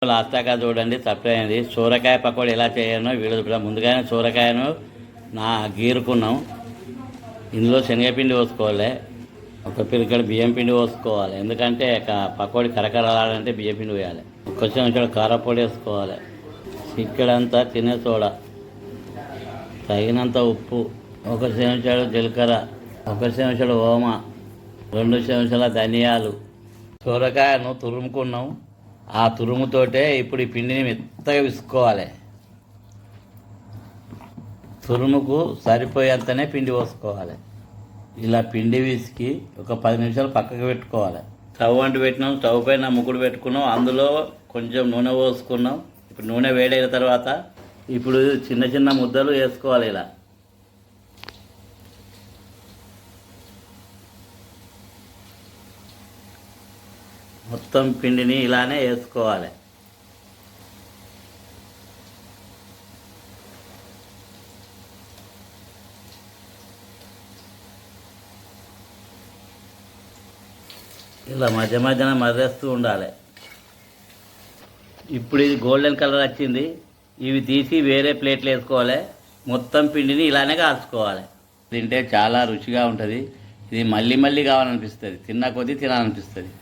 Last దాకా చూడండి. తప్పైంది. సూరకాయ పకోడీ ఎలా చేయాలో వీడియో ముందుగానే సూరకాయను గీరుకున్నాం. ఇందులో శనగపిండి పోసుకోవాలి, ఒక పిరికడ బియ్యం పిండి పోసుకోవాలి. ఎందుకంటే పకోడీ కరకరలాడంటే బియ్యం పిండి వేయాలి. ఒక చెంచాడు కారపొడి వేసుకోవాలి, చిక్కడంతా తినే సోడా, తగినంత ఉప్పు, ఒక చెంచాడు జీలకర్ర, ఒక చెంచాడు ఓమ, 2 చెంచాల ధనియాలు. సూరకాయను తురుముకున్నాం. ఆ తురుముతోటే ఇప్పుడు ఈ పిండిని మెత్తగా విసుకోవాలి. తురుముకు సరిపోయేంతనే పిండి పోసుకోవాలి. ఇలా పిండి విసికి ఒక 10 నిమిషాలు పక్కకు పెట్టుకోవాలి. స్టవ్ అంటు పెట్టినాం, స్టవ్ పైన ముగ్గుడు పెట్టుకున్నాం, అందులో కొంచెం నూనె పోసుకున్నాం. ఇప్పుడు నూనె వేడైన తర్వాత ఇప్పుడు చిన్న చిన్న ముద్దలు వేసుకోవాలి. ఇలా మొత్తం పిండిని ఇలానే వేసుకోవాలి. ఇలా మధ్య మధ్యన మర్రేస్తూ ఉండాలి. ఇప్పుడు ఇది గోల్డెన్ కలర్ వచ్చింది. ఇవి తీసి వేరే ప్లేట్లు వేసుకోవాలి. మొత్తం పిండిని ఇలానే కాల్చుకోవాలి. తింటే చాలా రుచిగా ఉంటుంది. ఇది మళ్ళీ మళ్ళీ కావాలనిపిస్తుంది, తిన్న కొద్దీ తినాలనిపిస్తుంది.